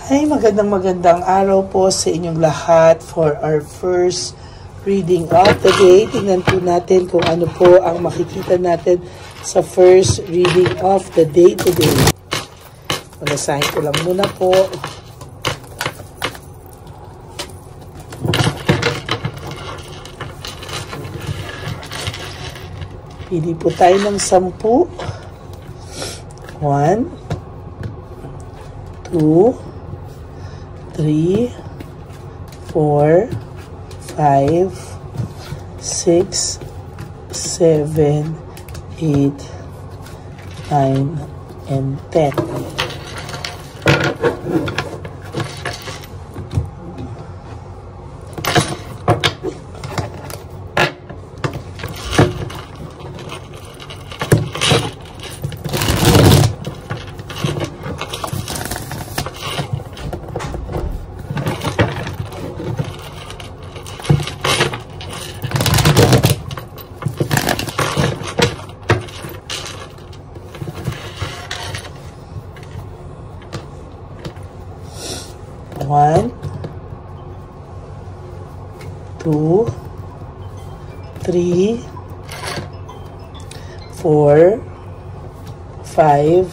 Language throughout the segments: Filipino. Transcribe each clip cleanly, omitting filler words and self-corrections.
Ay, magandang araw po sa inyong lahat for our first reading of the day. Tingnan po natin kung ano po ang makikita natin sa first reading of the day today. Malasahin ko lang muna po. Pili po tayo ng 10. 1, 2, 3, 4, 5, 6, 7, 8, 9, and 10. One, 2, 3, 4, 5,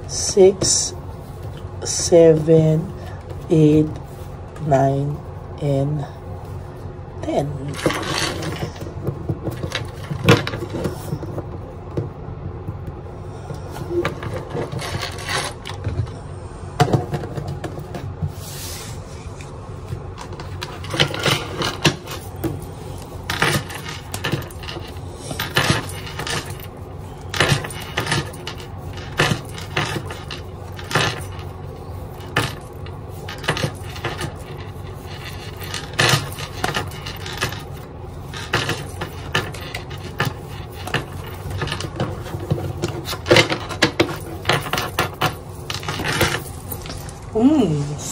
6, 7, 8, 9, and 10.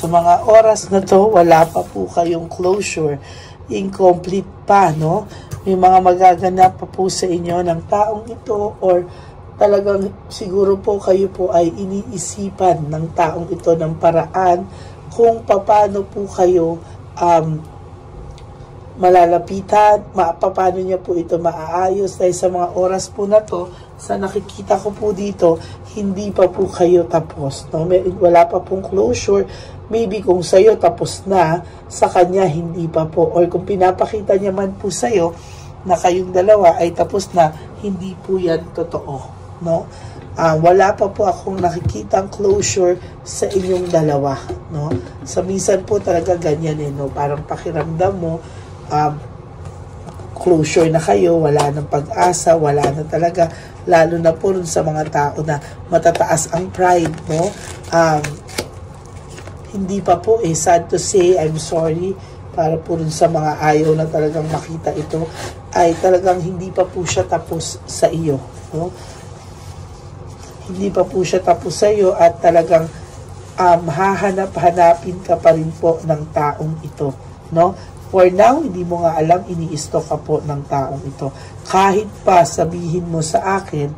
Sa mga oras na to, wala pa po kayong closure. Incomplete pa, no? May mga magaganap pa po sa inyo ng taong ito or talagang siguro po kayo po ay iniisipan ng taong ito ng paraan kung paano po kayo malalapitan, paano niya po ito maaayos dahil sa mga oras po na to, sa nakikita ko po dito, hindi pa po kayo tapos. No? Wala pa pong closure. Maybe kung sa'yo tapos na, sa kanya hindi pa po. Or kung pinapakita niya man po sa'yo na kayong dalawa ay tapos na, hindi po yan totoo. No? Wala pa po akong nakikitang closure sa inyong dalawa. No? Sa minsan po talaga ganyan no? Parang pakiramdam mo, closure na kayo, wala nang pag-asa, wala na talaga, lalo na po rin sa mga tao na matataas ang pride, no? Hindi pa po sad to say, I'm sorry, para po rin sa mga ayaw na talagang makita ito, ay talagang hindi pa po siya tapos sa iyo, no? Hindi pa po siya tapos sa iyo at talagang hahanap-hanapin ka pa rin po ng taong ito, no? For now, hindi mo nga alam, ini-stalk ka po ng taong ito. Kahit pa sabihin mo sa akin,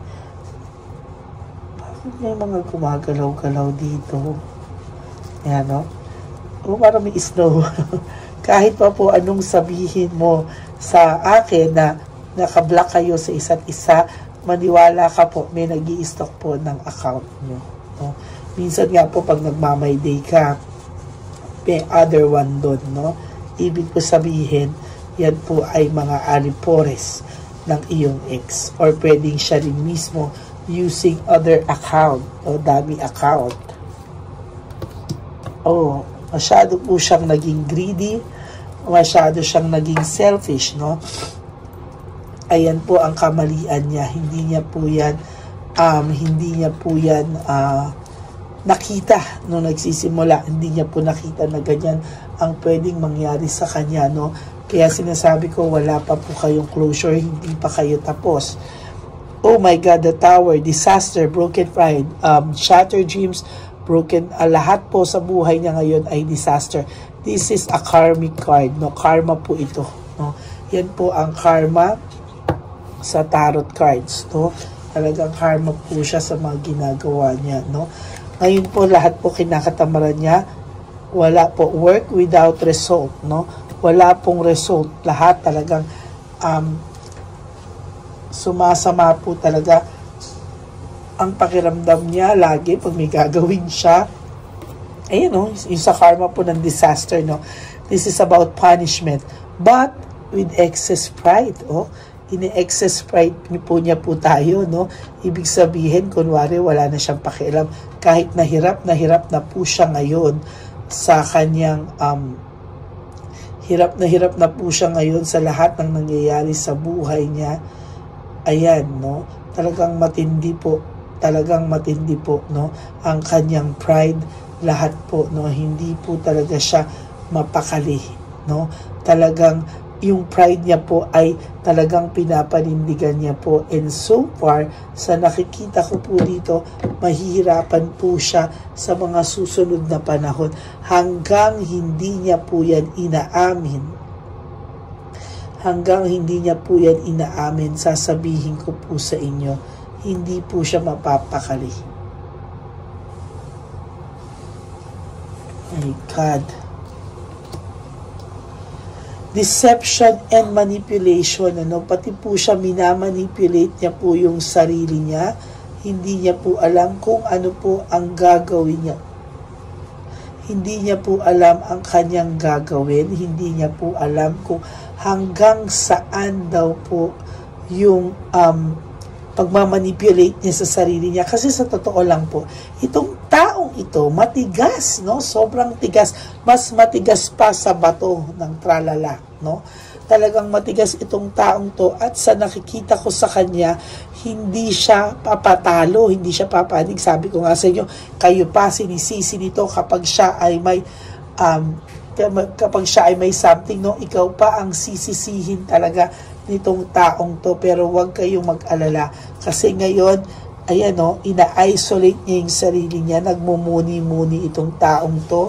bakit may mga gumagalaw-galaw dito? Yan, no? O parang may snow. Kahit pa po anong sabihin mo sa akin na nakablock kayo sa isa't isa, maniwala ka po, may nag-i-stalk po ng account nyo. No? Minsan nga po, pag nagmamay day ka, may other one doon, no? Ibig ko sabihin, yan po ay mga alipores ng iyong ex. Or pwedeng siya rin mismo using other account o dummy account. Masyado po siyang naging greedy, masyado siyang naging selfish, no? Ayan po ang kamalian niya. Hindi niya po yan nakita nung nagsisimula. Hindi niya po nakita na ganyan ang pwedeng mangyari sa kanya, no? Kaya sinasabi ko, wala pa po kayong closure, hindi pa kayo tapos. Oh my God, the tower, disaster, broken pride, shattered dreams, broken, lahat po sa buhay niya ngayon ay disaster. This is a karmic card, no? Karma po ito, no? Yan po ang karma sa tarot cards, no? Talagang karma po siya sa mga ginagawa niya, no? Ngayon po, lahat po kinakatamaran niya. Wala po. Work without result, no? Wala pong result. Lahat talagang sumasama po talaga ang pakiramdam niya lagi pag may gagawin siya. Ayun, no? Yung sa karma po ng disaster, no? This is about punishment. But with excess pride, oh. Ini-excess pride niya po tayo, no? Ibig sabihin, kunwari, wala na siyang pakialam. Kahit nahirap na po siya ngayon sa kanyang, hirap na po siya ngayon sa lahat ng nangyayari sa buhay niya. Ayan, no? Talagang matindi po, no? Ang kanyang pride, lahat po, no? Hindi po talaga siya mapakali, no? Talagang yung pride niya po ay talagang pinapanindigan niya po. And so far, sa nakikita ko po dito, mahihirapan po siya sa mga susunod na panahon hanggang hindi niya po yan inaamin. Hanggang hindi niya po yan inaamin, sasabihin ko po sa inyo, hindi po siya mapapakali. My God. Deception and manipulation, ano, pati po siya minamanipulate niya po yung sarili niya. Hindi niya po alam kung ano po ang gagawin niya. Hindi niya po alam ang kanyang gagawin. Hindi niya po alam kung hanggang saan daw po yung pagmamanipulate niya sa sarili niya. Kasi sa totoo lang po, itong taong ito, matigas, no? Sobrang tigas. Mas matigas pa sa bato ng tralala, no? Talagang matigas itong taong to at sa nakikita ko sa kanya, hindi siya papatalo, hindi siya papanig. Sabi ko nga sa inyo, kayo pa sinisisi nito kapag siya ay may something, no? Ikaw pa ang sisisihin talaga nitong taong to, pero huwag kayong mag-alala kasi ngayon, ayan, no, ina-isolate niya yung sarili niya, nagmumuni-muni itong taong to.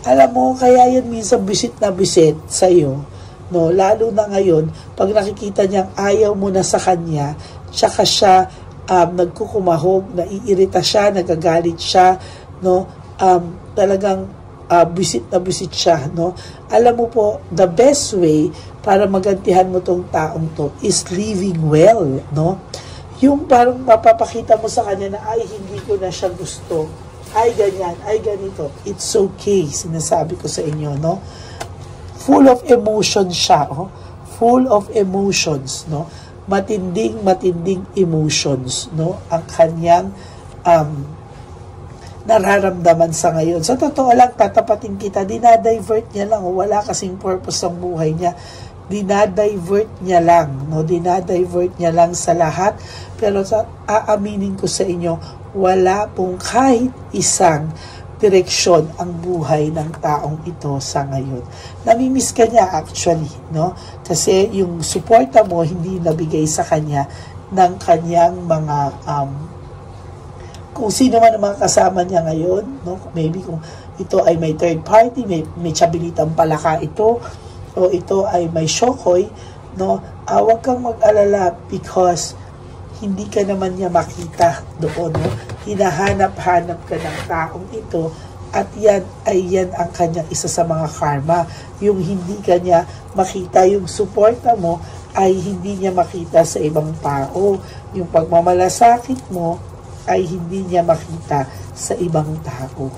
Alam mo, kaya yan minsan bisit na bisit sa'yo, no? Lalo na ngayon, pag nakikita niyang ayaw mo na sa kanya, tsaka siya nagkukumahog, naiirita siya, nagagalit siya, no? Talagang bisit na bisit siya, no? Alam mo po, the best way para magantihan mo tong taong to is living well, no? Yung parang mapapakita mo sa kanya na ay hindi ko na siya gusto, ay ganyan, ay ganito. It's okay, sinasabi ko sa inyo, no? Full of emotions siya, oh? Full of emotions, no? Matinding emotions, no? Ang kanyang nararamdaman sa ngayon. Sa totoo lang, tatapatin kita, dinadivert niya lang, wala kasing purpose ang buhay niya. Dinadivert niya lang, no? Dinadivert niya lang sa lahat. Pero aaminin ko sa inyo, wala pong kahit isang direksyon ang buhay ng taong ito sa ngayon. Namimiss ka niya actually, no? Kasi yung suporta mo hindi nabigay sa kanya ng kanyang mga kung sino man ang mga kasama niya ngayon, no? Maybe kung ito ay may third party, may Chabilitang Palaka ito, o ito ay may Shokoy, no? Huwag kang mag-alala because hindi ka naman niya makita doon, no? Hinahanap-hanap ka ng taong ito at yan ang kanyang isa sa mga karma. Yung hindi ka niya makita, yung suporta mo ay hindi niya makita sa ibang tao. Yung pagmamalasakit mo ay hindi niya makita sa ibang tao,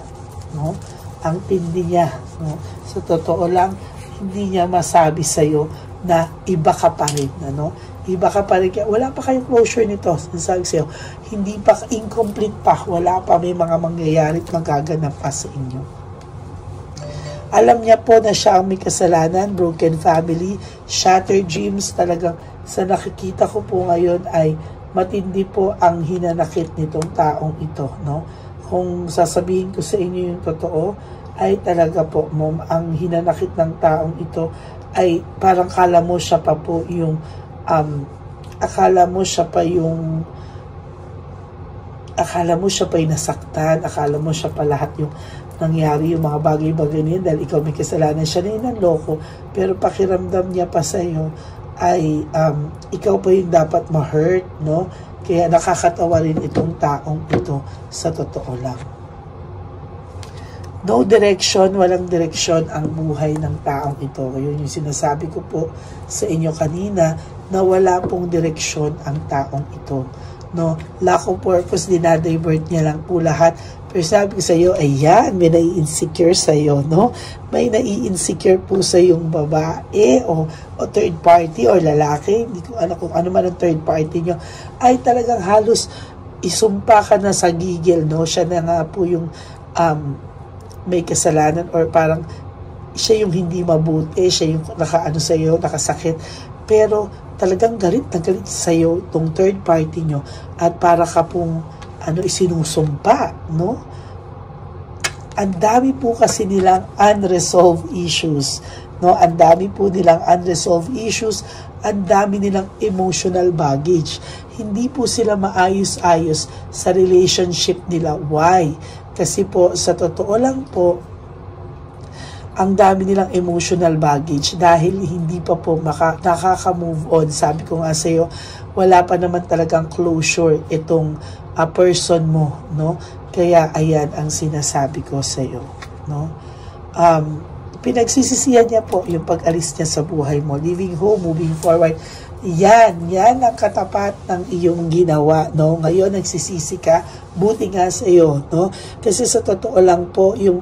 no? Ang tindi niya, no? Sa totoo lang, hindi niya masabi sa'yo na iba ka pa rin, ano? Iba ka pa rin. Wala pa kayong closure nito. Sinasabi sa'yo, hindi pa, incomplete pa. Wala pa, may mga mangyayari at magaganap pa sa inyo. Alam niya po na siya ang may kasalanan, broken family, shattered dreams. Talagang sa nakikita ko po ngayon ay matindi po ang hinanakit nitong taong ito, no? Kung sasabihin ko sa inyo yung totoo, ay talaga po, mom, ang hinanakit ng taong ito ay parang akala mo siya pa yung nasaktan, akala mo siya pa lahat yung nangyari, yung mga bagay-bagay niya dahil ikaw may kasalanan, siya na yung nanloko, pero pakiramdam niya pa sa'yo ay ikaw pa yung dapat ma-hurt, no? Kaya nakakatawa rin itong taong ito sa totoo lang. No direction, walang direksyon ang buhay ng taong ito. Yun yung sinasabi ko po sa inyo kanina, na wala pong direksyon ang taong ito. No, lack of purpose, dinadivert niya lang po lahat. Pero sabi ko sa iyo, ayan, may nai-insecure sa iyo, no? May nai-insecure po sa yung babae o third party o lalaki, hindi ko kung ano man ang third party nyo, ay talagang halos isumpa ka na sa gigil, no? Siya na nga po yung may kasalanan, or parang siya yung hindi mabuti, siya yung nakaano sa iyo, nakasakit. Pero talagang galit na galit sa iyo tong third party nyo, at para ka pong isinusumpa, no? Ang dami po kasi nilang unresolved issues, no? Ang dami po nilang unresolved issues, ang dami nilang emotional baggage. Hindi po sila maayos-ayos sa relationship nila. Why? Kasi po, sa totoo lang po, ang dami nilang emotional baggage dahil hindi pa po nakaka-move on. Sabi ko nga sa iyo, wala pa naman talagang closure itong person mo, no? Kaya ayan ang sinasabi ko sa iyo, no? Pinagsisisihan niya po yung pag-alis niya sa buhay mo, leaving home, moving forward. Yan ang katapat ng iyong ginawa, no? Ngayon nagsisisi ka, buti nga sa iyo, no? Kasi sa totoo lang po, yung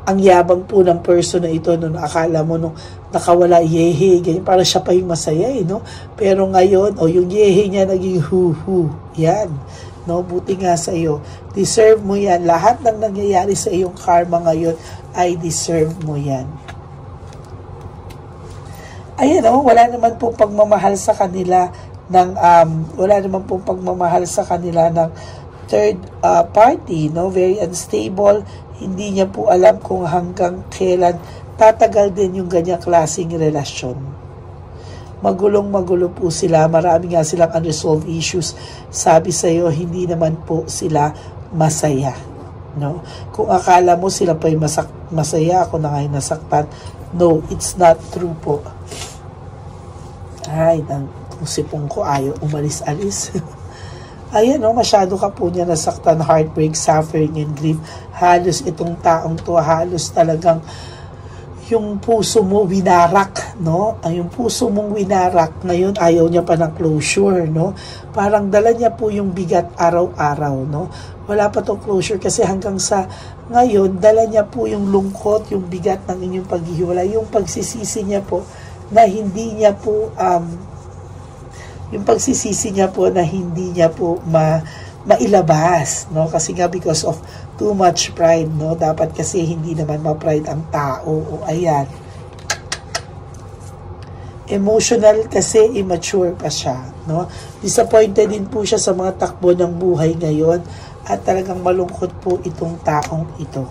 ang yabang po ng person na ito, no, akala mo nung nakawala, yehe, ganyan, para siya pa yung masaya, no? Pero ngayon, yung yehe niya naging hu-hu. Yan, no? Buti nga sa iyo. Deserve mo yan. Lahat ng nangyayari sa iyong karma ngayon ay deserve mo yan. Ayan, wala naman pong pagmamahal sa kanila ng third party, no? Very unstable. Hindi niya po alam kung hanggang kailan tatagal din yung ganyang klaseng relasyon. Magulong-magulo po sila. Marami nga silang unresolved issues. Sabi sa iyo, hindi naman po sila masaya, no? Kung akala mo sila pa yung masaya, ako na ngayon nasaktan. No, it's not true po. Ay, ang sipong ko ayaw umalis-alis. Ayan, masyado ka po niya nasaktan, heartbreak, suffering, and grief. Halos itong taong to, halos talagang yung puso mo winarak, no? Yung puso mong winarak, ngayon ayaw niya pa ng closure, no? Parang dala niya po yung bigat araw-araw, no? Wala pa tong closure kasi hanggang sa ngayon, dala niya po yung lungkot, yung bigat ng inyong paghihiwalay, yung pagsisisi niya po na hindi niya po yung pagsisisi niya po na hindi niya po mailabas, no? Kasi nga because of too much pride, no? Dapat kasi hindi naman ma-pride ang tao. O ayan. Emotional kasi immature pa siya, no? Disappointed din po siya sa mga takbo ng buhay ngayon at talagang malungkot po itong taong ito.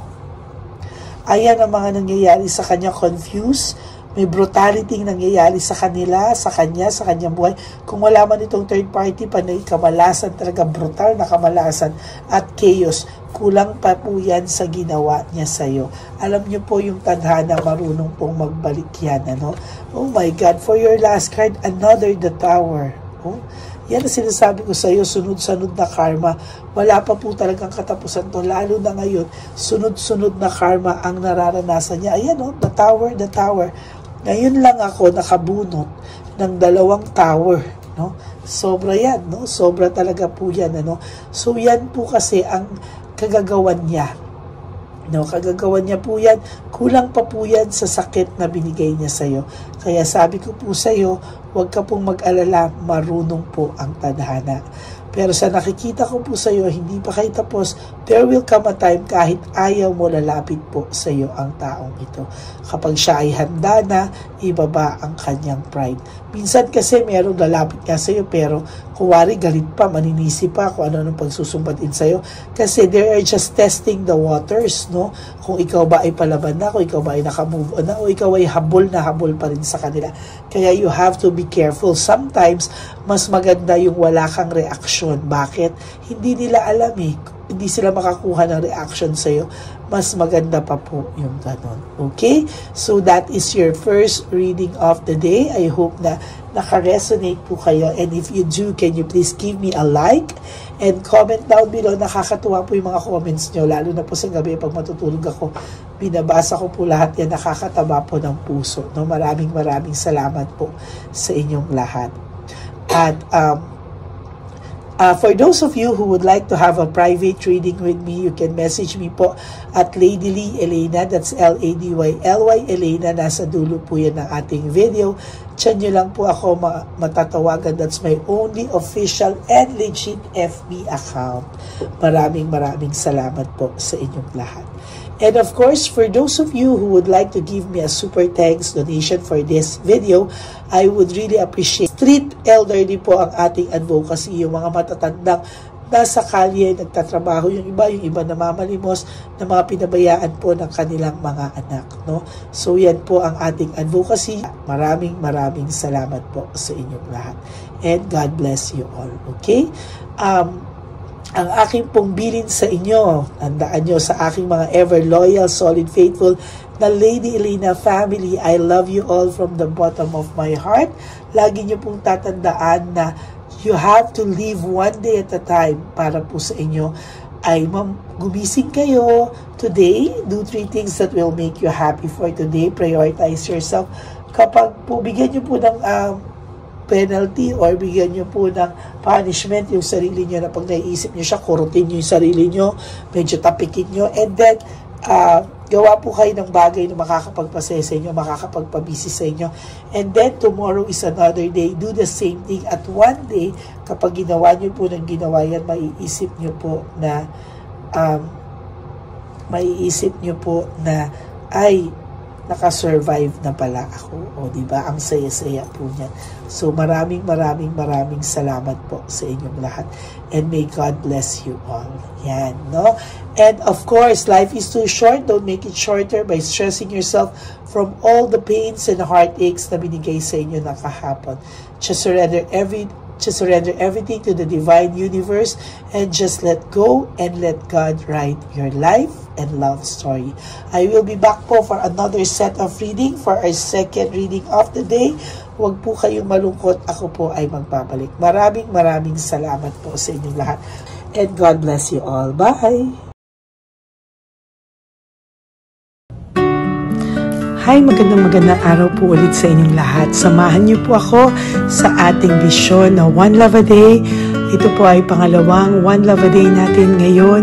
Ayan ang mga nangyayari sa kanya, confused. May brutality nangyayari sa kanila, sa kanyang buhay. Kung wala man itong third party, panay kamalasan, talaga brutal na kamalasan at chaos. Kulang pa po yan sa ginawa niya sa iyo. Alam niyo po yung tadhana, marunong pong magbalik yan, ano? Oh my God, for your last card, another the tower. Oh, yan ang sinasabi ko sa iyo, sunod-sunod na karma. Wala pa po talagang katapusan to, lalo na ngayon, sunod-sunod na karma ang nararanasan niya. Ayan, the tower, the tower. Ngayon lang ako nakabunot ng 2 tower, no? Sobra yan, no? Sobra talaga po yan, ano? So yan po kasi ang kagagawan niya. No, kagagawan niya po yan. Kulang pa po yan sa sakit na binigay niya sa iyo. Kaya sabi ko po sa iyo, huwag ka pong mag-alala, marunong po ang tadhana. Pero sa nakikita ko po sa iyo, hindi pa kayo tapos. There will come a time kahit ayaw mo, lalapit po sa iyo ang taong ito. Kapag siya ay handa na, ibaba ang kanyang pride. Minsan kasi merong lalapit nga sa iyo, pero kuwari galit pa, maninisi pa kung ano-anong pagsusumbatin sa iyo. Kasi they are just testing the waters, no? Kung ikaw ba ay palaban na, kung ikaw ba ay nakamove on na, o ikaw ay habol na habol pa rin sa kanila. Kaya you have to be careful. Sometimes, mas maganda yung wala kang reaksyon. Bakit? Hindi nila alam hindi sila makakuha ng reaction sa'yo, mas maganda pa po yung ganon. Okay? So that is your first reading of the day. I hope na naka-resonate po kayo. And if you do, can you please give me a like and comment down below. Nakakatuwa po yung mga comments nyo, lalo na po sa gabi pag matutulog ako. Binabasa ko po lahat yan, nakakataba po ng puso. No? Maraming salamat po sa inyong lahat. At for those of you who would like to have a private reading with me, you can message me po at Lady Lee Elena. That's LADYLY Elena. Nasa dulo po yan ng ating video. Diyan nyo lang po ako matatawagan. That's my only official and legit FB account. Maraming salamat po sa inyong lahat. And of course, for those of you who would like to give me a super thanks donation for this video, I would really appreciate. Street elderly po ang ating advocacy, yung mga matatandang nasa kalye, nagtatrabaho, yung iba namamalimos, na mga pinabayaan po ng kanilang mga anak. No? So yan po ang ating advocacy. Maraming salamat po sa inyong lahat. And God bless you all. Okay? Ang aking pong bilin sa inyo, tandaan nyo sa aking mga ever loyal, solid, faithful na Lady Elena family, I love you all from the bottom of my heart. Lagi nyo pong tatandaan na you have to live one day at a time para po sa inyo ay gumising kayo today. Do 3 things that will make you happy for today. Prioritize yourself. Kapag po bigyan nyo po ng penalty or bigyan nyo po ng punishment yung sarili nyo, na pag naiisip nyo siya, kurutin nyo yung sarili nyo, medyo tapikin nyo, and then gawa po kayo ng bagay na makakapagpasaya sa inyo, makakapagpabisi sa inyo, and then tomorrow is another day. Do the same thing at one day. Kapag ginawa nyo po ng ginawa yan, maiisip nyo po na ay nakasurvive na pala ako. O diba? Ang saya-saya po niyan. So maraming salamat po sa inyong lahat. And may God bless you all. Yan, no? And of course, life is too short. Don't make it shorter by stressing yourself from all the pains and heartaches na binigay sa inyo na kahapon. Just surrender everything to the divine universe and just let go and let God write your life and love story. I will be back po for another set of reading for our second reading of the day. Huwag po kayong malungkot. Ako po ay magbabalik. Maraming salamat po sa inyong lahat. And God bless you all. Bye! Hi, magandang araw po ulit sa inyong lahat. Samahan niyo po ako sa ating vision na One Love a Day. Ito po ay pangalawang One Love a Day natin ngayon.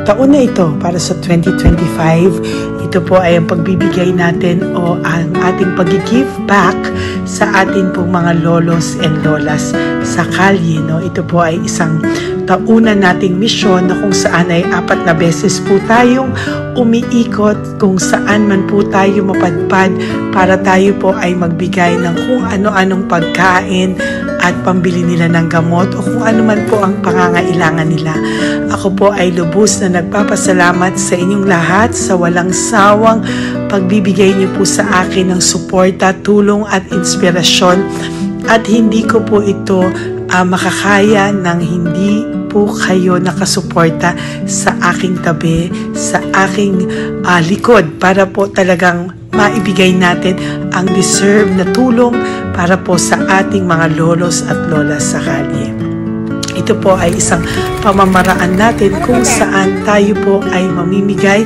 Taon na ito para sa 2025. Ito po ay ang pagbibigay natin o ang ating pag-give back sa atin pong mga lolos and lolas sa kalye. No? Ito po ay isang taunan nating misyon na kung saan ay 4 na beses po tayong umiikot kung saan man po tayo mapadpad para tayo po ay magbigay ng kung ano-anong pagkain at pambili nila ng gamot o kung ano man po ang pangangailangan nila. Ako po ay lubos na nagpapasalamat sa inyong lahat sa walang sawang pagbibigay niyo po sa akin ng suporta, tulong at inspirasyon, at hindi ko po ito makakaya ng hindi po kayo nakasuporta sa aking tabi, sa aking likod para po talagang maibigay natin ang deserve na tulong para po sa ating mga lolos at lolas sa kalye. Ito po ay isang pamamaraan natin kung saan tayo po ay mamimigay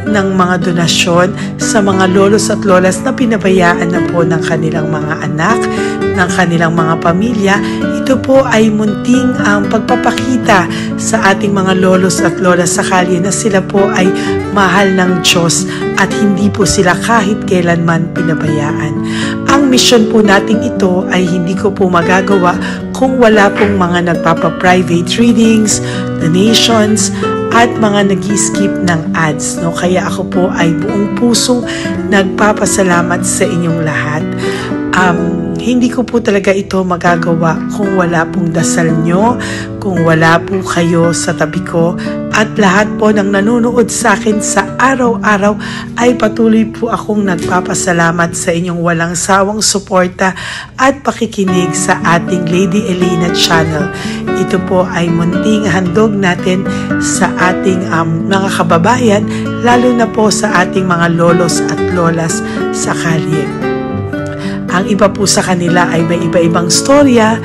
ng mga donasyon sa mga lolos at lolas na pinabayaan na po ng kanilang mga anak, ng kanilang mga pamilya. Ito po ay munting ang pagpapakita sa ating mga lolos at lolas sa kalye na sila po ay mahal ng Diyos at hindi po sila kahit kailanman pinabayaan. Ang mission po nating ito ay hindi ko po magagawa kung wala pong mga nagpapa-private readings, donations, at mga nag-skip ng ads. No? Kaya ako po ay buong pusong nagpapasalamat sa inyong lahat. Hindi ko po talaga ito magagawa kung wala pong dasal nyo, kung wala po kayo sa tabi ko, at lahat po ng nanonood sa akin sa araw-araw ay patuloy po akong nagpapasalamat sa inyong walang sawang suporta at pakikinig sa ating Lady Elena channel. ito po ay munting handog natin sa ating mga kababayan, lalo na po sa ating mga lolos at lolas sa kalye. Ang iba po sa kanila ay may iba-ibang storya,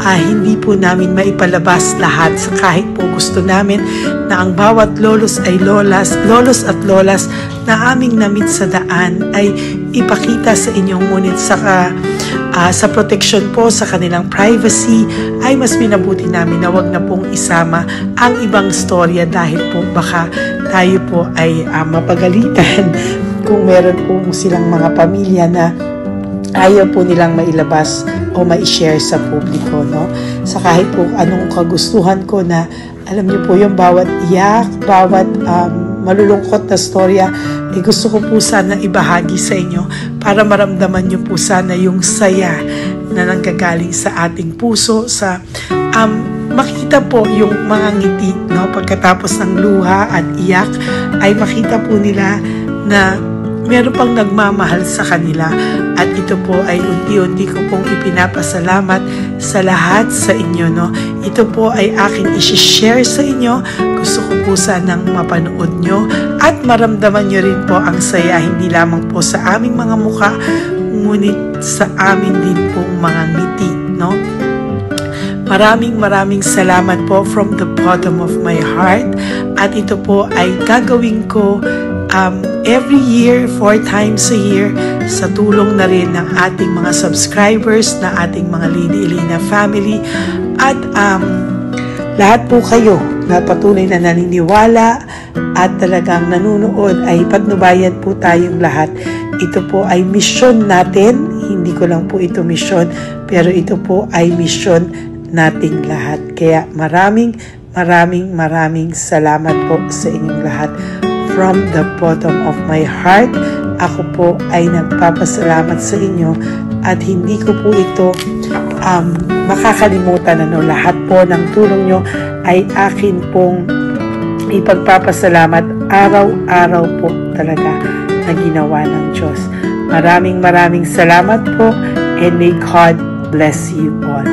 hindi po namin maipalabas lahat kahit po gusto namin na ang bawat lolos at lolas na aming namit sa daan ay ipakita sa inyo, ngunit sa protection po sa kanilang privacy ay mas minabuti namin na wag na pong isama ang ibang storya dahil po baka tayo po ay mapagalitan kung meron po silang mga pamilya na ayaw po nilang mailabas o ma-share sa publiko, no? Sa kahit po anong kagustuhan ko na, alam niyo po yung bawat iyak, bawat malulungkot na storya, gusto ko po sana ibahagi sa inyo para maramdaman niyo po sana yung saya na nanggagaling sa ating puso, sa makita po yung mga ngiti, no? Pagkatapos ng luha at iyak ay makita po nila na meron pang nagmamahal sa kanila, at ito po ay unti-unti ko pong ipinapasalamat sa lahat sa inyo, no? Ito po ay aking isi-share sa inyo. Gusto ko po sanang mapanood nyo at maramdaman nyo rin po ang saya, hindi lamang po sa aming mga mukha, ngunit sa amin din pong mga ngiti, no? Maraming salamat po from the bottom of my heart, at ito po ay gagawin ko every year, 4 times a year, sa tulong na rin ng ating mga subscribers, na ating mga Lady Elena family, at lahat po kayo na patuloy na naniniwala at talagang nanunood, ay patnubayan po tayong lahat. Ito po ay mission natin, hindi ko lang po ito mission, pero ito po ay mission nating lahat. Kaya maraming salamat po sa inyong lahat. From the bottom of my heart, ako po ay nagpapasalamat sa inyo, at hindi ko po ito makakalimutan. Lahat po ng tulong nyo ay akin pong ipagpapasalamat araw-araw po talaga na ginawa ng Diyos. Maraming salamat po, and may God bless you all.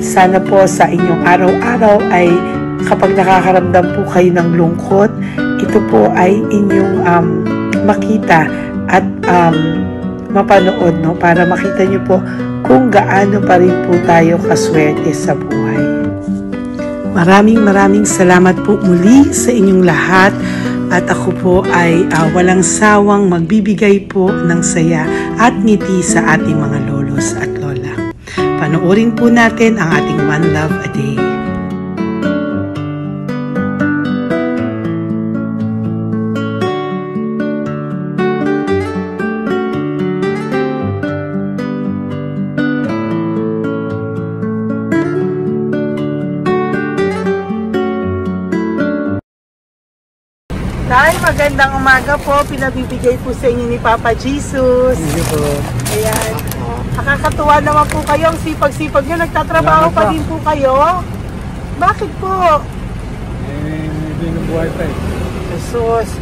Sana po sa inyong araw-araw ay kapag nakakaramdam po kayo ng lungkot, ito po ay inyong makita at mapanood, no? Para makita nyo po kung gaano pa rin po tayo kaswerte sa buhay. Maraming salamat po muli sa inyong lahat, at ako po ay walang sawang magbibigay po ng saya at ngiti sa ating mga lolos at lola. Panoorin po natin ang ating One Love a Day. Tay, magandang umaga po. Pinabibigay po sa inyo ni Papa Jesus. Hindi po. Ayan. Nakakatuwa naman po kayo. Ang sipag-sipag nyo. Nagtatrabaho pa din po kayo. Bakit po? Hindi ng buhay pa eh. Jesus.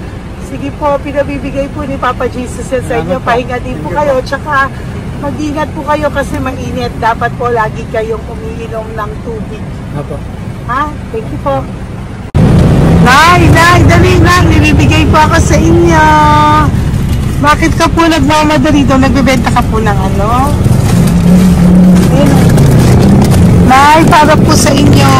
Sige po, pinabibigay po ni Papa Jesus yan sa inyo. Pahinga din po kayo. Tsaka mag-ingat po kayo kasi mainit. Dapat po lagi kayong umiinom ng tubig. Apo. Ha? Thank you po. Nay, dali na. Nilibigay po ako sa inyo. Bakit ka po nagmamadali doon? Nagbebenta ka po ng ano? Nay, para po sa inyo.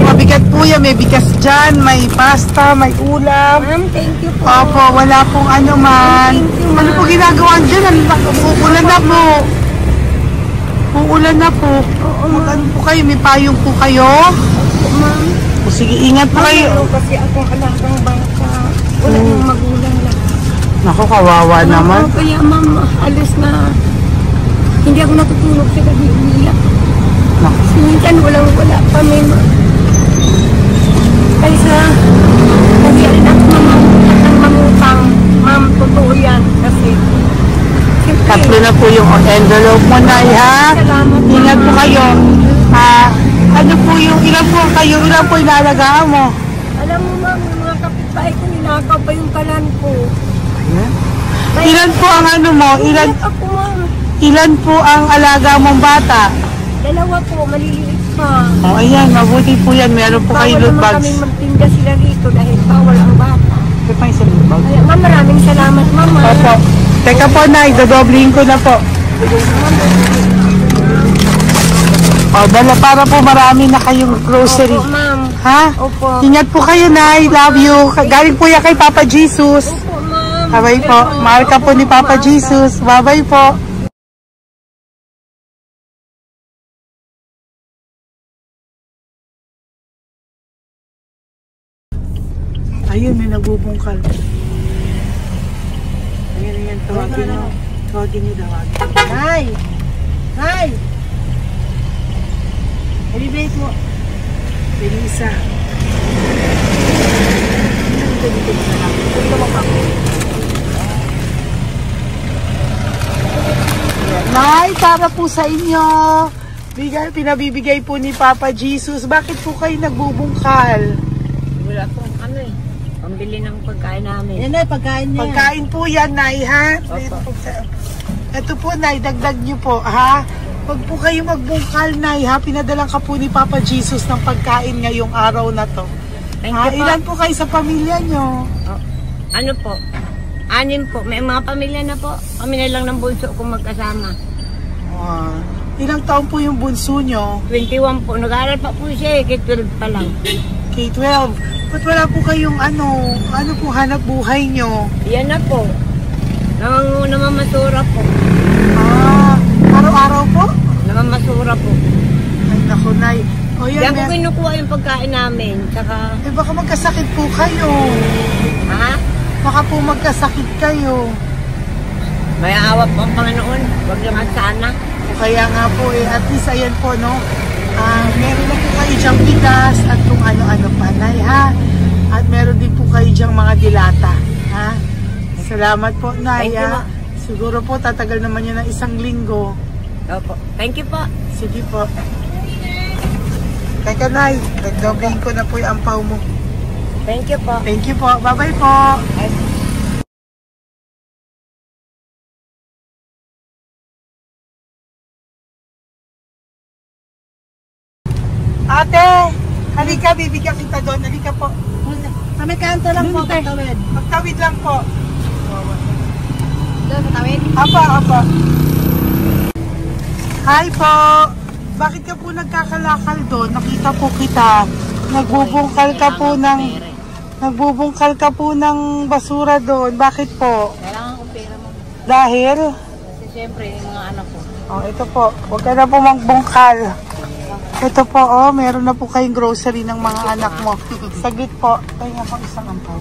Mabigat po yan. May bigas dyan, may pasta, may ulam. Ma'am, thank you po. Opo, wala pong ano man. Ano po ginagawa dyan? Uulan na po. Uulan na po. Mag-ano po kayo? May payong po kayo? Ma'am. Sige, ingat po kayo. Kasi akong alagang bangka. Wala nang magulang lang. Naku, kawawa naman. Kaya ma'am, alis na. Hindi ako natutulog sa gabi. Umiyak. Minsan wala pa may kaysa kasi rin ako mamutang. Ma'am, totoo yan. Kasi Tatlo na po yung envelope mo, Nay, ha? salamat. Ingat po kayo. Ano po yung, ilan po kayo, ilan po inalagaan mo? Alam mo ma'am, yung mga kapitbahay ko ninakaw pa yung kalan ko. Ilan po ang ano mo? Umiyak ako ma'am. Ilan po ang alaga mong bata? Dalawa po, maliliit pa. O, ayan, mabuti po yan. Meron po kayo loot Bawal naman bags. kaming magtinda sila rito dahil bawal ang bata. Ito pa yung sa loot bag. Kaya, ma'am, maraming salamat, mama. Opo. Teka po, Nay, dodoblihin ko na po. O, dala para po marami na kayong grocery. Opo, ma'am. Ha? Opo. Ingat po kayo, Nay. Love you. Galing po yan kay Papa Jesus. Opo, ma'am. Bye-bye po. Mahal ka po ni Papa Jesus. Bye-bye po. Ayun, may nagbubungkal. Ayan, tawagin nyo. Tawagin nyo, tawagin. Nay! Nay! Elevate mo. Elisa. Nay, para po sa inyo. Pinabibigay po ni Papa Jesus. Bakit po kayo nagbubungkal? Wala po, ano eh. Pambili ng pagkain namin. Yan ay, pagkain niya. Pagkain po yan, Nay, ha? Opo. Ito po, Nay, dagdag niyo po, ha? Huwag po kayo magbungkal, Nay, ha? Pinadalang ka po ni Papa Jesus ng pagkain ngayong araw na to. Thank Ha? you po. Ilan po kayo sa pamilya nyo? Oh, ano po? 6 po. May mga pamilya na po. Kami na lang ng bunso kung magkasama. Ilang taon po yung bunso nyo? 21 po. Nag-aaral pa po siya eh. K-12 pa lang. K-12. Ba't wala po kayong ano po hanap buhay nyo? Yan na po. Namamasura po. Araw-araw po? Namamasura po. Ay, naku, Nay. O yan, Diyan po kinukuha yung pagkain namin. Tsaka, baka magkasakit po kayo. ha? Baka po magkasakit kayo. May awa po ang Panginoon. Huwag naman sana. O kaya nga po at least ayan po, no? Meron na po kayo diyang bigas at kung ano-ano pa, Nay, ha? At meron din po kayo diyang mga dilata, ha? Salamat po, Nay, Thank you, ha? Ma. Siguro po tatagal naman yun ng 1 linggo. Opo. Thank you po. Sige po. Teka, Nay, nagdobling ko na po yung ampaw mo. Thank you po. Thank you po. Bye-bye po. Ate, halika, bibigyan kita doon. Halika po. Sa may kanto lang po, magtawid. Magtawid lang po. Doon, matawid? Apa. Hi po. Bakit ka po nagkakalakal doon? Nakita po kita. Nagbubungkal ka po ng basura doon. Bakit po? Kailangan ko pera mo. Dahil? Kasi siyempre, yung mga anak ko. Oh, ito po. Huwag ka na po magbungkal. Ito po, oh, meron na po kayong grocery ng mga anak mo. Saglit po. Kaya po isang ampaw.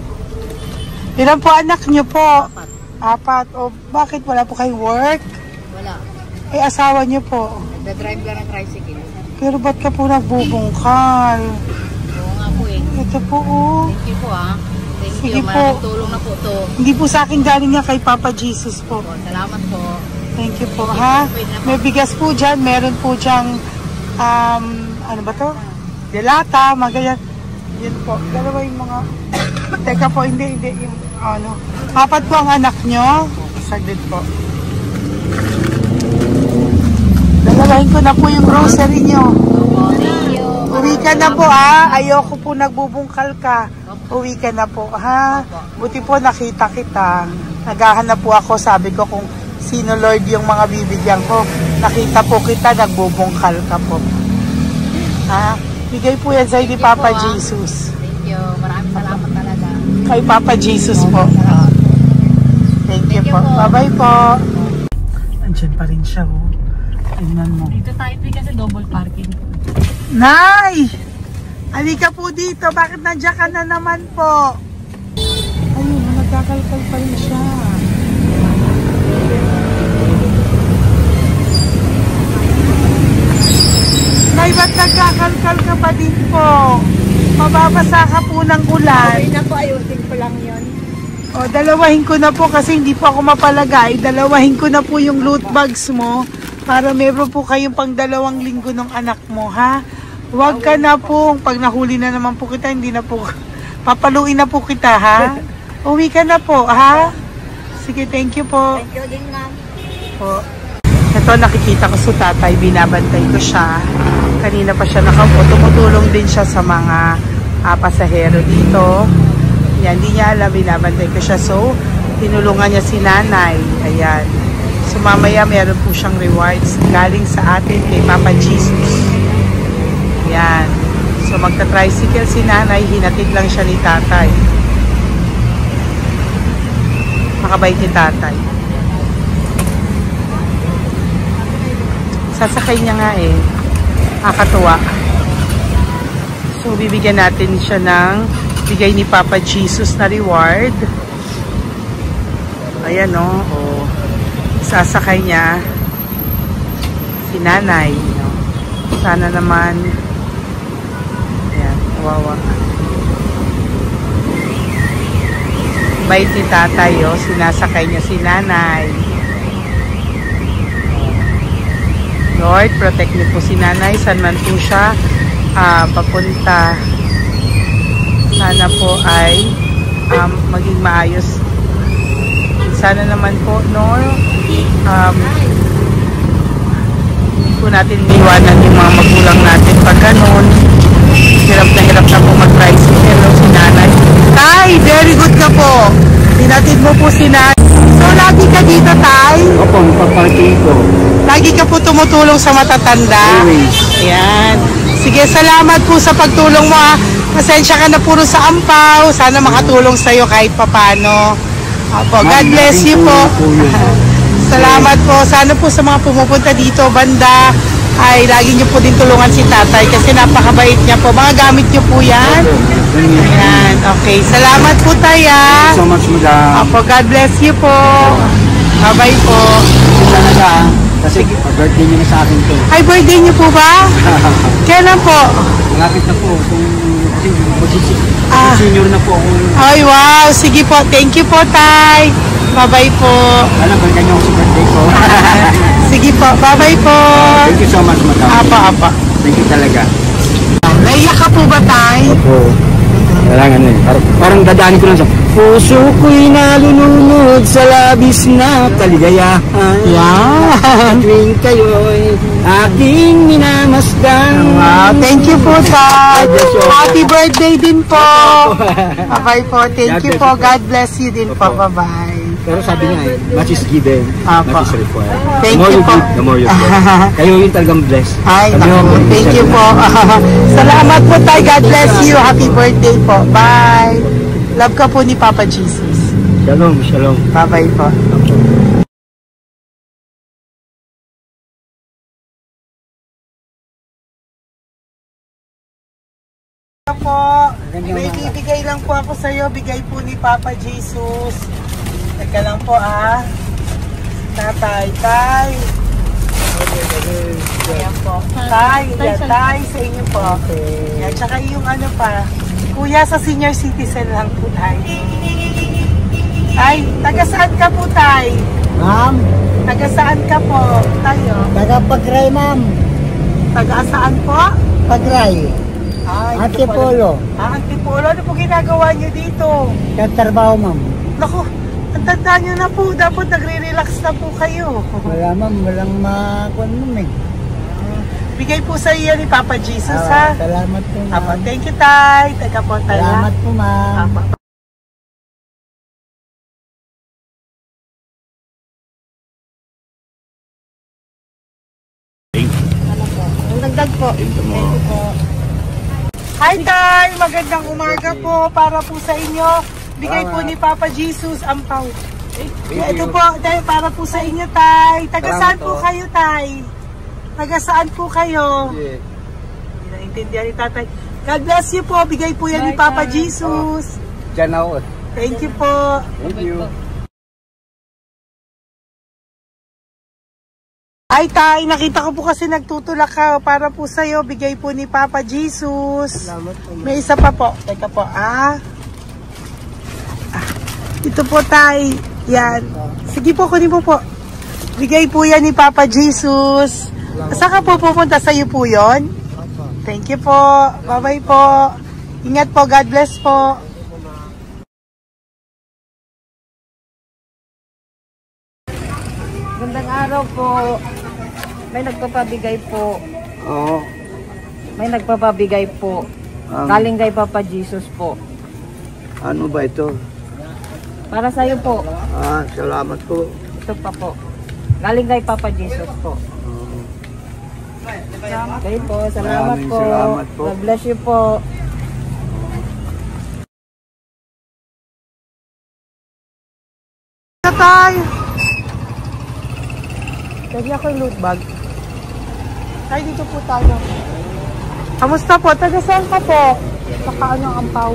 Ilan po anak nyo po? 4. O, bakit wala po kayong work? Wala. Eh, asawa nyo po. Nagda-drive lang ng tricycle. Pero ba't ka po nagbubungkal? Oo nga po eh. Ito po, oh. Thank you po ah. Thank Sige you. po. Maraming tulong na po to. Hindi po sa akin galing nga kay Papa Jesus po. Salamat po. Thank you po, ha? May bigas po dyan. Meron po dyang, ano ba to? Delata, magayan. Yan po. Dalawa yung mga... Teka po, hindi. Yung, ano. 4 po ang anak nyo. Saglit po. Dalawahin ko na po yung grocery nyo. Uwi ka na po, ha? Ayoko po nagbubungkal ka. Uwi ka na po, ha? Buti po nakita kita. Naghahanap po ako, sabi ko kung sino Lord yung mga bibigyan ko. Nakita po kita, nagbubungkal ka po. Ha? Bigay po yan sa'yo ni Papa Jesus. Thank you. Maraming salamat talaga. Kay Papa Jesus po. Thank you po. Bye-bye po. Andiyan pa rin siya, oh. Tingnan mo. Dito tayo kasi double parking. Nay! Halika po dito. Bakit nandiyan ka na naman po? Ayun, nagkakalkal pa rin siya. Nay, ba't nagkakalkal ka pa din po? Mababasa ka po ng ulan. Okay na po, ayusin ko lang yun. O, dalawahin ko na po kasi hindi po ako mapalagay. Dalawahin ko na po yung loot bags mo para meron po kayong pang 2 linggo ng anak mo, ha? Huwag ka na po. Pag nahuli na naman po kita, hindi na po. Papaluin na po kita, ha? Uwi ka na po, ha? Sige, thank you po. Thank you din, ma'am. Po. Ito, nakikita ko sa tatay, binabantay ko siya. Kanina pa siya nakaupo. Tumutulong din siya sa mga pasahero dito. Yan, hindi niya alam, binabantay ko siya. So, tinulungan niya si nanay. Ayan. So, mamaya meron po siyang rewards galing sa atin kay Papa Jesus. Ayan. So, magta-tricycle si nanay. Hinatid lang siya ni tatay. Makabait ni tatay. Sasakay niya nga eh. Nakakatuwa. So, bibigyan natin siya ng bigay ni Papa Jesus na reward. Ayan o. Oh. Sasakay niya si nanay. No? Sana naman. Ayan. Kawawa. Bait ni tatay o. Sinasakay niya si nanay. Lord, protect niyo po si nanay. Saan man po siya papunta. Sana po ay maging maayos. Sana naman po, no? Hindi po natin iwanan yung mga magulang natin pag ganun. Hirap na po mag-tricycle si nanay. Tay, very good ka po. Tinatid mo po si nanay. So, lagi ka dito, Tay? Opo, paparking ko. Lagi ka po tumutulong sa matatanda. Ayan. Sige, salamat po sa pagtulong mo. Pasensya ka na puro sa ampaw. Sana makatulong sa'yo kahit papano. Opo, God bless you po. Salamat po. Sana po sa mga pumupunta dito, banda, ay lagi niyo po din tulungan si tatay kasi napakabait niya po. Mga gamit niyo po yan. Ayan. Okay. Salamat po, Taya. So much, madam. Opo, God bless you po. Bye-bye po. Talaga. Kasi birthday niyo na sa akin to. Ay, birthday niyo po ba? Kailan po? Malapit na po. Senior na po ako. Ay, wow. Sige po. Thank you po, Tay. Bye-bye po. Alam, birthday niyo ako sa birthday ko. Sige po. Bye-bye po. Thank you so much, madam. Apa. Thank you talaga. Naiyak ka po ba, Tay? Opo. Kailangan eh. Parang dadaanin ko lang sa puso ko'y nalulunod sa labis na kaligayahan. Yan. Tuwing kayo'y aking minamasdan. Wow, thank you po, Tay. Happy birthday din po. Bye-bye po. Thank you po. God bless you din po. Bye-bye. Pero sabi niya eh, much is given, Apo. much is required. Thank The more you you po. give, the more you get. Kayo yung talagang blessed. Ay, Sabi naku. mo, Thank you po. Salamat po, Tay. God bless you. Happy birthday po. Bye. Love ka po ni Papa Jesus. Shalom, shalom. Bye-bye po. May bibigay lang po ako sa iyo. Bigay po ni Papa Jesus. Teka lang po Tatay, Tay. Ayan po. Tay, Tay sa inyo po. Yan, tsaka yung ano pa. Kuya, sa senior citizen lang po, Tay. Tay, taga saan ka po, Tay? Ma'am, Taga saan ka po, tayo? taga Pagray, ma'am. Taga saan po? Pagray. Ay, Antipolo. Antipolo. Ano po ginagawa niyo dito? Katrabaho, ma'am. Naku, ang tanda niyo na po. Dapat nagre-relax na po kayo. Wala, ma'am. Walang makuan, ma'am eh. Bigay po sa iyo ni Papa Jesus, ha? Salamat po, ma'am. Apo, thank you, Tay. Taga po, Tay. Salamat po, ma'am. Apo. Ang dagdag po. Thank you po. Hi, Tay! Magandang umaga po para po sa inyo. Bigay po ni Papa Jesus ang pau. Ito po, Tay, para po sa inyo, Tay. Taga saan po kayo, Tay? Taga saan po kayo? Hindi naintindihan ni Tatay. God bless you po. Bigay po yan ni Papa Jesus. Diyan ako. Thank you po. Thank you. Ay, Tay, nakita ko po kasi nagtutulak ka para po sa'yo. Bigay po ni Papa Jesus. Salamat po. May isa pa po. Teka po, Ito po, Tay. Yan. Sige po, kunin po po. Bigay po yan ni Papa Jesus. Saan ka po pupunta? Sa'yo po yun? Thank you po. Bye-bye po. Ingat po. God bless po. Gandang araw po. May nagpapabigay po. Oo. May nagpapabigay po. Galing kay Papa Jesus po. Ano ba ito? Para sa'yo po. Salamat po. Ito pa po. Galing kay Papa Jesus po. Okay po. Salamat Maraming po. salamat po. God bless you po. Tay! Lagi ako yung loot bag. Tay, dito po tayo. Kamusta po? Taga saan ka po? Saka ano ang ampaw?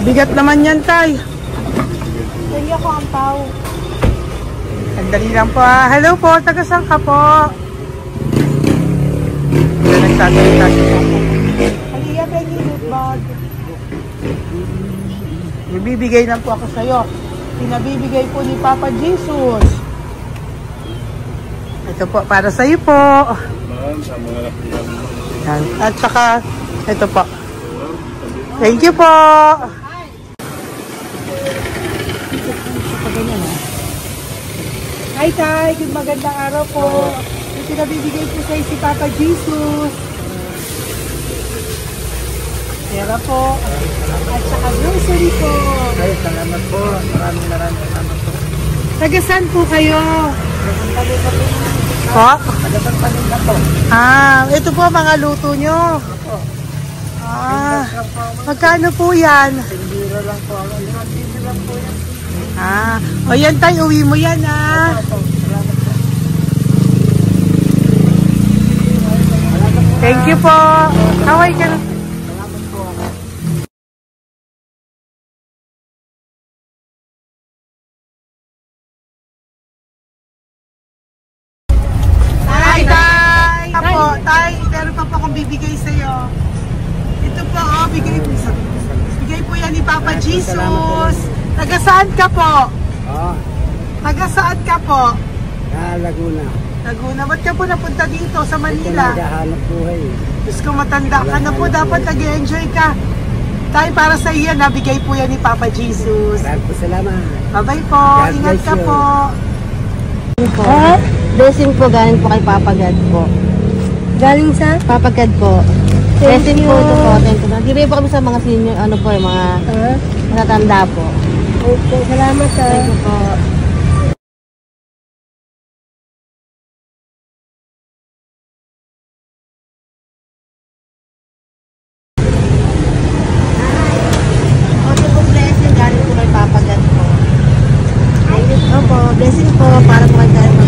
Bigat naman yan, Tay. Lagi ako ampaw. Sandali lang po. Hello po, taga saan ka po? Nagsasalita siya. Halika, tayo yung loot bag. Ibibigay lang po ako sa'yo. Pinabibigay po ni Papa Jesus. Ito po, para sa'yo po. Yan. At saka, ito po. Thank you po. Hi, Tay. Good magandang araw po. Yung pinabibigay po sa'yo si Papa Jesus. Pera po. At saka grocery po. Ay, salamat po. Maraming salamat po. Taga saan po kayo? Po? Taga-Paninda po. Ito po mga luto nyo. Magkano po yan? Biro lang po. Biro lang po yan. O yan tayo, uwi mo yan Thank you po. Kaway ka na. Tay, meron pa po akong bibigay sa'yo. Ito po, bigay po yan ni Papa Jesus. Taga saan ka po? Taga saan ka po? Laguna. Laguna. Ba't ka po napunta dito sa Manila? Naghahanap buhay. Diyos ko, matanda ka na po. Dapat nag-enjoy ka. Tay, para sa iyo, nabigay po yan ni Papa Jesus. Maraming po salamat. Bye-bye po. Ingat ka po. Blessing po galing po kay Papa God po. Galing sa? Papa God po. Blessing po ito po. Thank you. Nagdiray po kami sa mga senior, ano po, yung mga matatanda po. Okay, salamat sir. Thank you po. Okay po, blessing galing po kay Papa God po. Thank you po. Blessing po para po kay God po.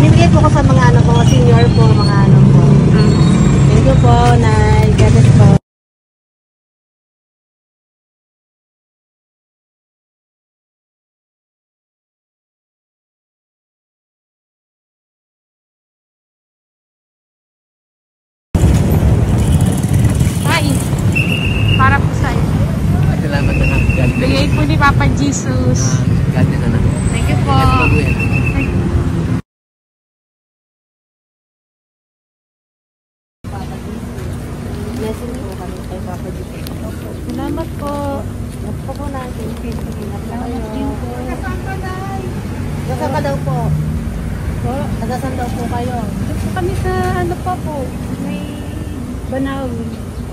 Bigay po ko sa mga ano po, senior po, mga ano po. Thank you po, Nay. God bless po. Ay, para po sa'yo. Salamat na lang. Bigay po ni Papa Jesus. God na lang. Thank you po. Blessing po kami kay Papa Jesus. Salamat po. Nagpo po natin. Salamat din po. Nasaan ka daw po? Nasaan daw po kayo? Dito kami sa ano pa po. May Banawi.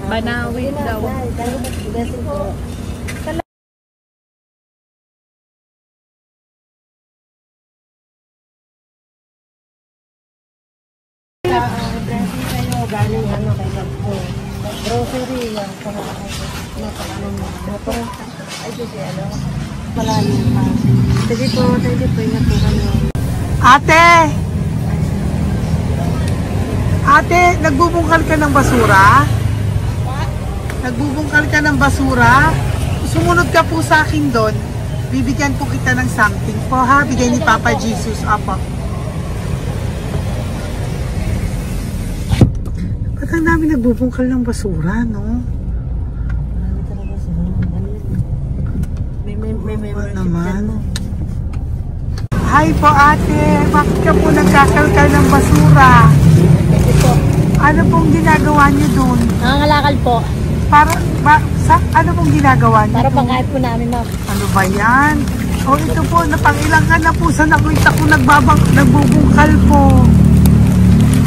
Banawi daw. Blessing po. Blessing kayo. Galing ano kay God po. Grocery yan. Ay, sige, ano? Malalim pa. Sige po, thank you po. Ingat po kami. Ate, nagbubungkal ka ng basura? Nagbubungkal ka ng basura? Sumunod ka po sa akin doon. Bibigyan po kita ng something po ha. Bigay ni Papa Jesus. Apo. Ba't ang dami nagbubungkal ng basura, no? Marami talaga sila. May Ano naman? Hi po ate. Bakit ka po nagkakalkal ng basura? Ano pong ginagawa niyo doon? Nangangalakal po. Ano pong ginagawa niyo Para doon? pangkahit po namin, ma'am. Ano ba yan? Oh, ito po, napangilangan na po. Sa nakita ko nagbubungkal po.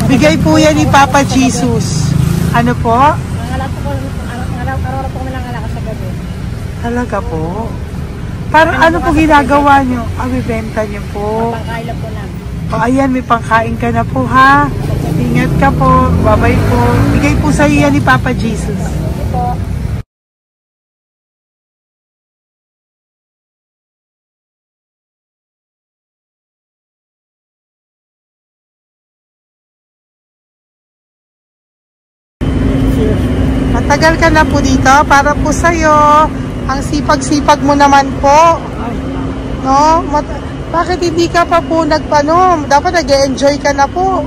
Bigay po yan ni Papa Jesus. Ano po? Araw-araw po kami lang alakas sa gabi. Talaga po? Parang ano po ginagawa nyo? Bibenta nyo po. Pangkain lang po namin. O ayan, may pangkain ka na po ha. Ingat ka po. Bye-bye po. Bigay po sa iyo yan ni Papa Jesus. Po. Matagal ka na po dito. Para po sa'yo. Ang sipag-sipag mo naman po. No? Bakit hindi ka pa po nagpanom? Dapat nag-enjoy ka na po.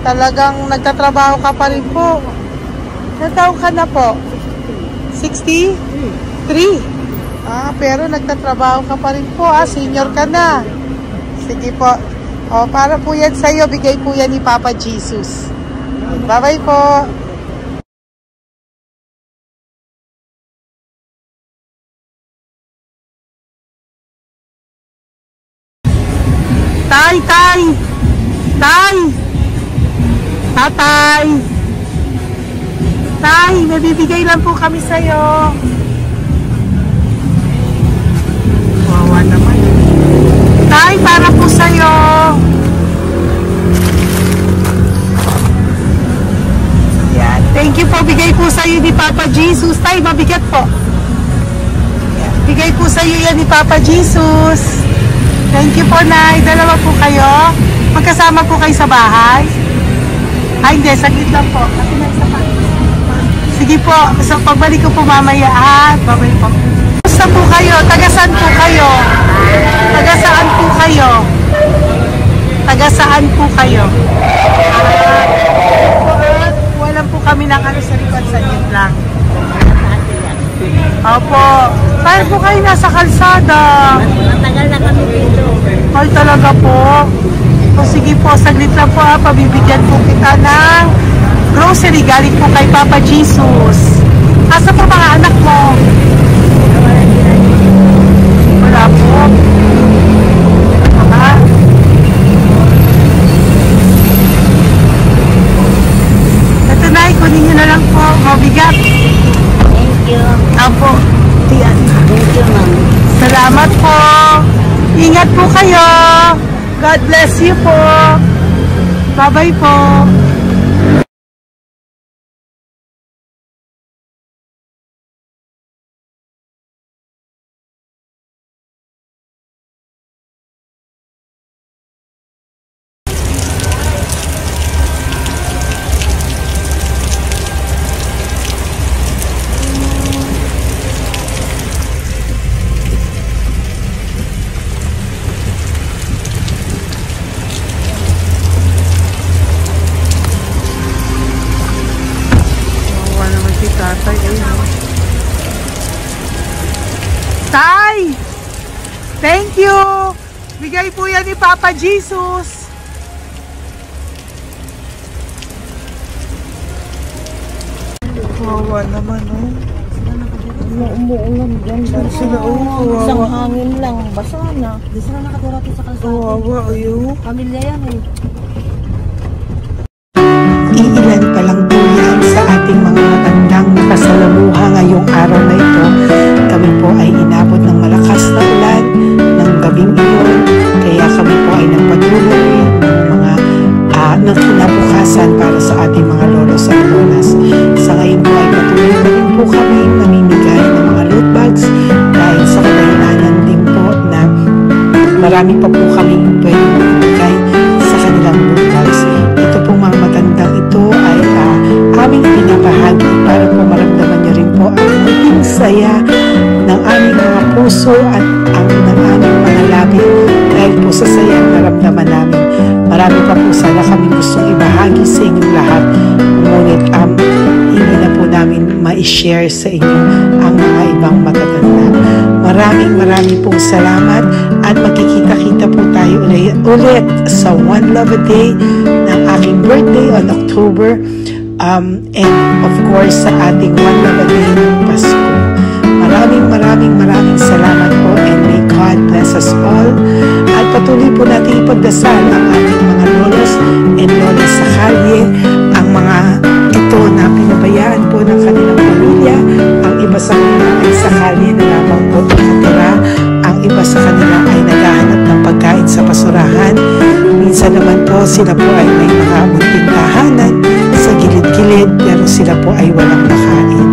Talagang nagtatrabaho ka pa rin po. Ilang taon ka na po? 63? Pero nagtatrabaho ka pa rin po. Senior ka na. Sige po. Para po yan sa'yo. Bigay po yan ni Papa Jesus. Bye-bye po. Tay, may bibigay lang po kami sa'yo. Wawa naman. Tay, para po sa'yo. Yan. Thank you po. Bigay po sa'yo ni Papa Jesus. Tay, mabigat po. Bigay po sa'yo yan ni Papa Jesus. Thank you po, Nay. Dalawa po kayo. Magkasama po kayo sa bahay. Hindi. Saglit lang po. Kasi may isa pa. Sige po. So, pagbalik ko po mamaya. Babay po. Gusto po kayo? Tagasaan po kayo? Tagasaan po kayo? Tagasaan po kayo? Wala po kami ng ano sa likod. Saglit lang. Opo. Tayo po kayo nasa kalsada. Matagal na kami dito. Ay, talaga po. O sige po, saglit lang po pabibigyan po kita ng grocery galing po kay Papa Jesus. Asa po mga anak mo? Wala po. Ito na, kunin nyo na lang po. Mabigat. Thank you. Apo. Yan. Thank you, ma'am. Salamat po. Ingat po kayo. God bless you po. Bye-bye po. Tay! Thank you! Bigay po yan ni Papa Jesus. Kawawa naman, oh. Umuulan dyan. Sila, oh. Isang Kawawa. hangin lang. Basa na. Di sila nakatira sa kalsada. Kawawa, oh. Pamilya yan eh. Iilan pa lang po yan sa ating mga magandang pasalamuha ngayong araw na ito. Kami po ay inabot ng malakas na ulan ng gabing iyon. Kaya kami po ay nagpatuloy ng mga ng kinabukasan para sa ating mga lolos at lolas. Sa ngayon po ay patuloy na rin po kami namimigay ng mga loot bags dahil sa kadahilanan din po na marami pa po kami pwede mamimigay sa kanilang loot bags. Ito pong mga matandang ito ay aming pinapahagi para po maramdaman nyo rin po ang maging saya ng aming mga puso at ang ng aming mga labi dahil po sa saya naramdaman namin. Marami pa po sana kami gustong ibahagi sa inyong lahat, ngunit hindi na po namin ma-share sa inyo ang mga ibang matatanda. Maraming pong salamat at magkikita-kita po tayo ulit sa One Love a Day ng aking birthday on October and of course sa ating One Love a Day ng Pasko. Maraming salamat po, and may God bless us all. At patuloy po natin ipagdasal ang ating mga lolos and lolas sa kalye, ang mga ito na pinabayaan po ng kanilang pamilya. Ang iba sa kanila ay sa kalye na lamang po nakatira. Ang iba sa kanila ay naghahanap ng pagkain sa basurahan. Minsan naman po sila po ay may mga munting tahanan sa gilid-gilid, pero sila po ay walang makain.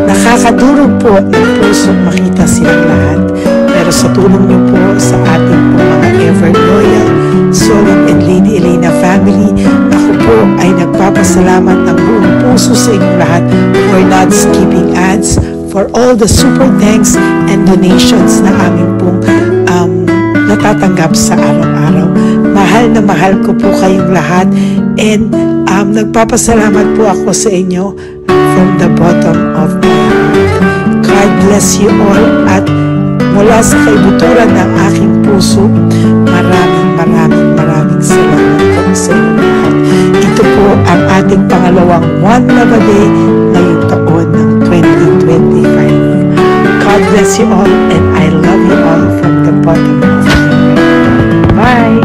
Nakakadurog po ng puso makita silang lahat. Pero sa tulong niyo po sa ating po mga ever loyal Solim and Lady Elena family, ako po ay nagpapasalamat ng buong puso sa inyong lahat for not skipping ads, for all the super thanks and donations na aming pong natatanggap sa araw-araw. Mahal na mahal ko po kayong lahat, and nagpapasalamat po ako sa inyo from the bottom of my heart. God bless you all, at mula sa kaibuturan ng aking puso, maraming salamat po sa inyo lahat. Ito po ang ating pangalawang One Love a Day ngayong taon ng 2025. God bless you all, and I love you all from the bottom of my heart. Bye!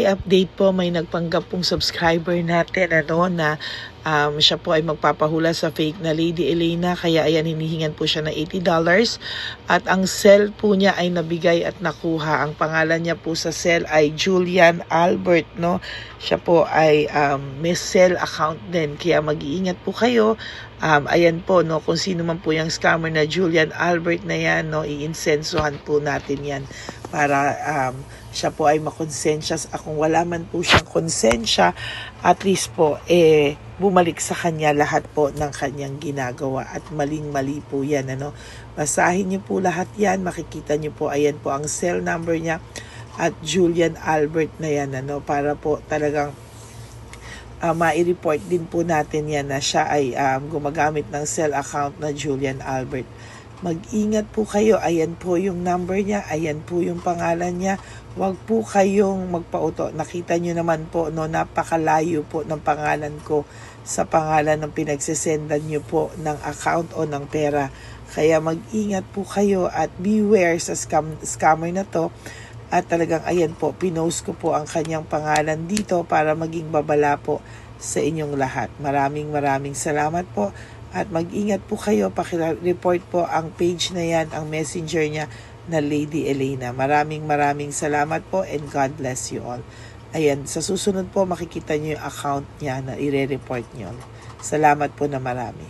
Update po, may nagpanggap pong subscriber natin na siya po ay magpapahula sa fake na Lady Elena, kaya ayan, hinihingan po siya ng $80, at ang cell po niya ay nabigay at nakuha. Ang pangalan niya po sa cell ay Julian Albert, no? Siya po ay may cell account din, kaya mag-iingat po kayo. Ayan po, no, kung sino man po yung scammer na Julian Albert na yan, no, iinsensuhan po natin yan para siya po ay makonsensya. Kung wala man po siyang konsensya, at least po bumalik sa kanya lahat po ng kanyang ginagawa, at maling-mali po yan, ano. Basahin niyo po lahat yan, makikita niyo po, ayan po ang cell number niya, at Julian Albert na yan, ano, para po talagang mai-report din po natin yan na siya ay gumagamit ng cell account na Julian Albert. Mag-ingat po kayo, ayan po yung number niya, ayan po yung pangalan niya. Huwag po kayong magpauto. Nakita nyo naman po, no, napakalayo po ng pangalan ko sa pangalan ng pinagsesendan nyo po ng account o ng pera. Kaya mag-ingat po kayo at beware sa scammer na to. At talagang ayan po, pinost ko po ang kanyang pangalan dito para maging babala po sa inyong lahat. Maraming salamat po. At mag-ingat po kayo, paki-report po ang page na yan, ang messenger niya na Lady Elena. Maraming salamat po, and God bless you all. Ayan, sa susunod po makikita niyo yung account niya na i-report niyo. Salamat po na marami.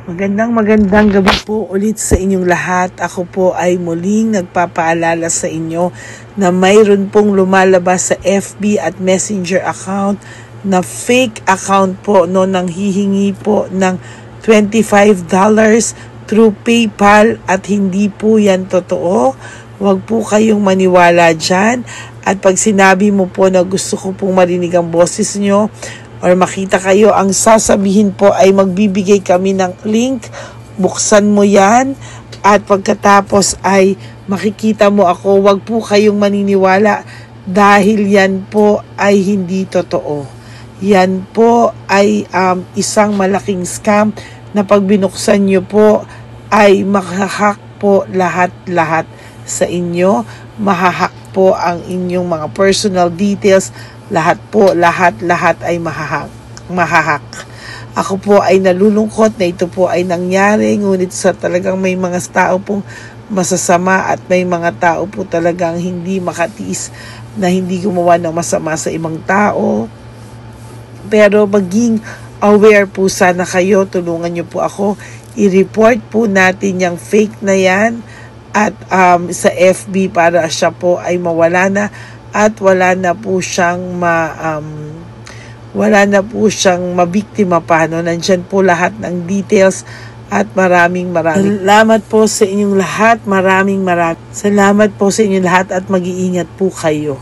Magandang gabi po ulit sa inyong lahat. Ako po ay muling nagpapaalala sa inyo na mayroon pong lumalabas sa FB at Messenger account na fake account po, no, nang hihingi po ng $25 through PayPal, at hindi po yan totoo. Huwag po kayong maniwala dyan. At pag sinabi mo po na gusto ko pong marinig ang boses nyo or makita kayo, ang sasabihin po ay magbibigay kami ng link, buksan mo yan, at pagkatapos ay makikita mo ako. Huwag po kayong maniniwala dahil yan po ay hindi totoo. Yan po ay isang malaking scam na pag binuksan nyo po ay mahahack po lahat sa inyo. Mahahack po ang inyong mga personal details. Lahat ay mahahack. Ako po ay nalulungkot na ito po ay nangyari, ngunit sa talagang may mga tao pong masasama at may mga tao po talagang hindi makatiis na hindi gumawa ng masama sa ibang tao. Pero maging aware po sana kayo, tulungan nyo po ako, i-report po natin yung fake na yan at sa FB para siya po ay mawala na at wala na po siyang wala na po siyang mabiktima pa. No? Nandyan po lahat ng details at maraming salamat po sa inyong lahat. Maraming salamat po sa inyong lahat at mag-iingat po kayo.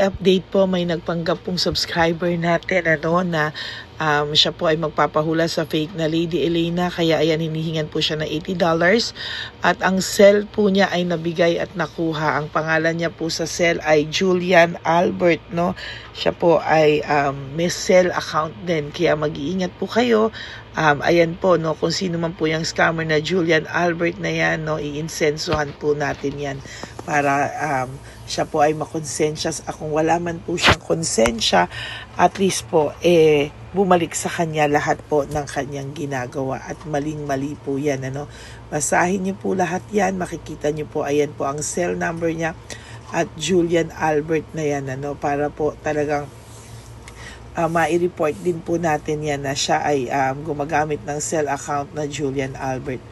Update po, may nagpanggap pong subscriber natin na siya po ay magpapahula sa fake na Lady Elena, kaya ayan, hinihingan po siya na $80 at ang cell po niya ay nabigay at nakuha. Ang pangalan niya po sa cell ay Julian Albert, no? Siya po ay may cell account din, kaya mag-iingat po kayo. Ayan po, no, kung sino man po yung scammer na Julian Albert na yan, no, iinsensuhan po natin yan para siya po ay makonsensya. Kung wala man po siyang konsensya, at least po bumalik sa kanya lahat po ng kanyang ginagawa at maling-mali po yan, ano. Basahin niyo po lahat yan, makikita niyo po, ayan po ang cell number niya at Julian Albert na yan, ano, para po talagang ma-report din po natin yan na siya ay gumagamit ng cell account na Julian Albert.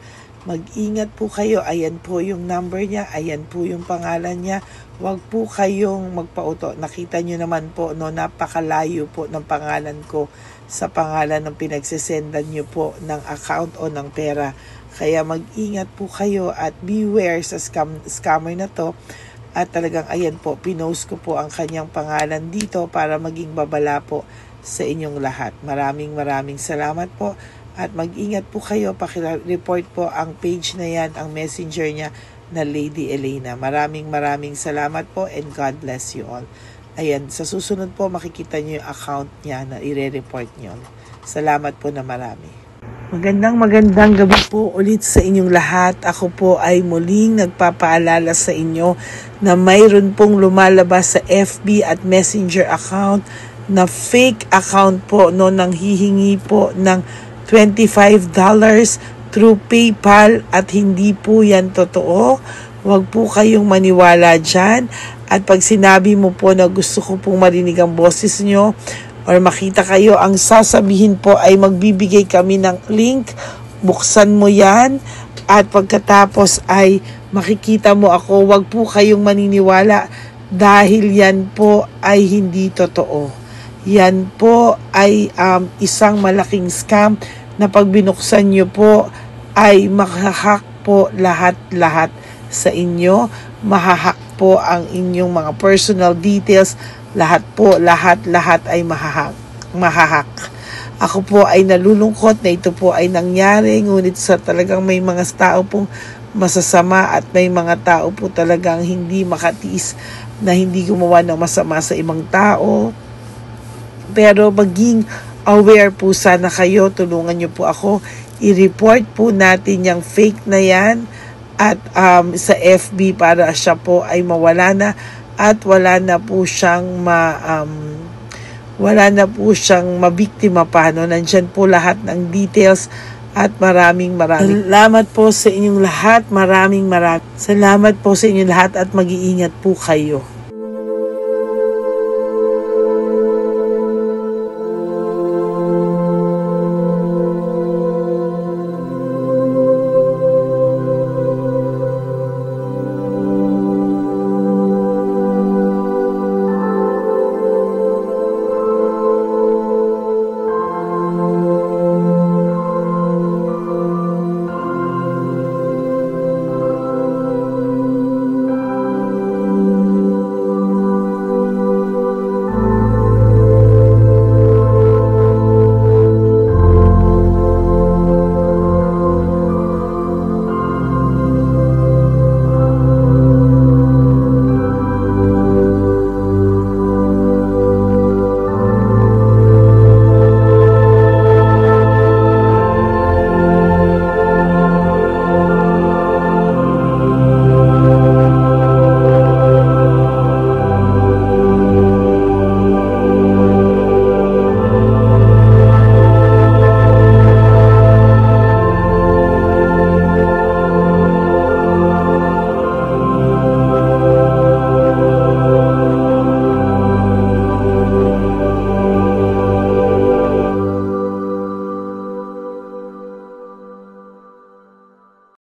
Mag-ingat po kayo, ayan po yung number niya, ayan po yung pangalan niya. Huwag po kayong magpauto. Nakita nyo naman po, no, napakalayo po ng pangalan ko sa pangalan ng pinagsesendan nyo po ng account o ng pera. Kaya mag-ingat po kayo at beware sa scammer na to. At talagang ayan po, pinost ko po ang kanyang pangalan dito para maging babala po sa inyong lahat. Maraming salamat po. At mag-ingat po kayo, pakireport po ang page na yan, ang messenger niya na Lady Elena. Maraming salamat po and God bless you all. Ayan, sa susunod po makikita niyo yung account niya na ire-report niyo. Salamat po na marami. Magandang gabi po ulit sa inyong lahat. Ako po ay muling nagpapaalala sa inyo na mayroon pong lumalabas sa FB at Messenger account na fake account po, no, nang hihingi po ng $25 through PayPal at hindi po yan totoo. Huwag po kayong maniwala dyan. At pag sinabi mo po na gusto ko pong marinig ang boses nyo or makita kayo, ang sasabihin po ay magbibigay kami ng link. Buksan mo yan at pagkatapos ay makikita mo ako. Huwag po kayong maniniwala dahil yan po ay hindi totoo. Yan po ay isang malaking scam na pag binuksan nyo po ay mahahack po lahat sa inyo. Mahahack po ang inyong mga personal details. Lahat ay mahahack. Ako po ay nalulungkot na ito po ay nangyari. Ngunit sa talagang may mga tao pong masasama at may mga tao po talagang hindi makatiis na hindi gumawa ng masama sa ibang tao. Pero maging aware po sana kayo, tulungan nyo po ako, i-report po natin yung fake na yan at sa FB para siya po ay mawala na at wala na po siyang mabiktima pa, no? Nandyan po lahat ng details at maraming salamat po sa inyong lahat. Maraming salamat po sa inyong lahat at mag-iingat po kayo.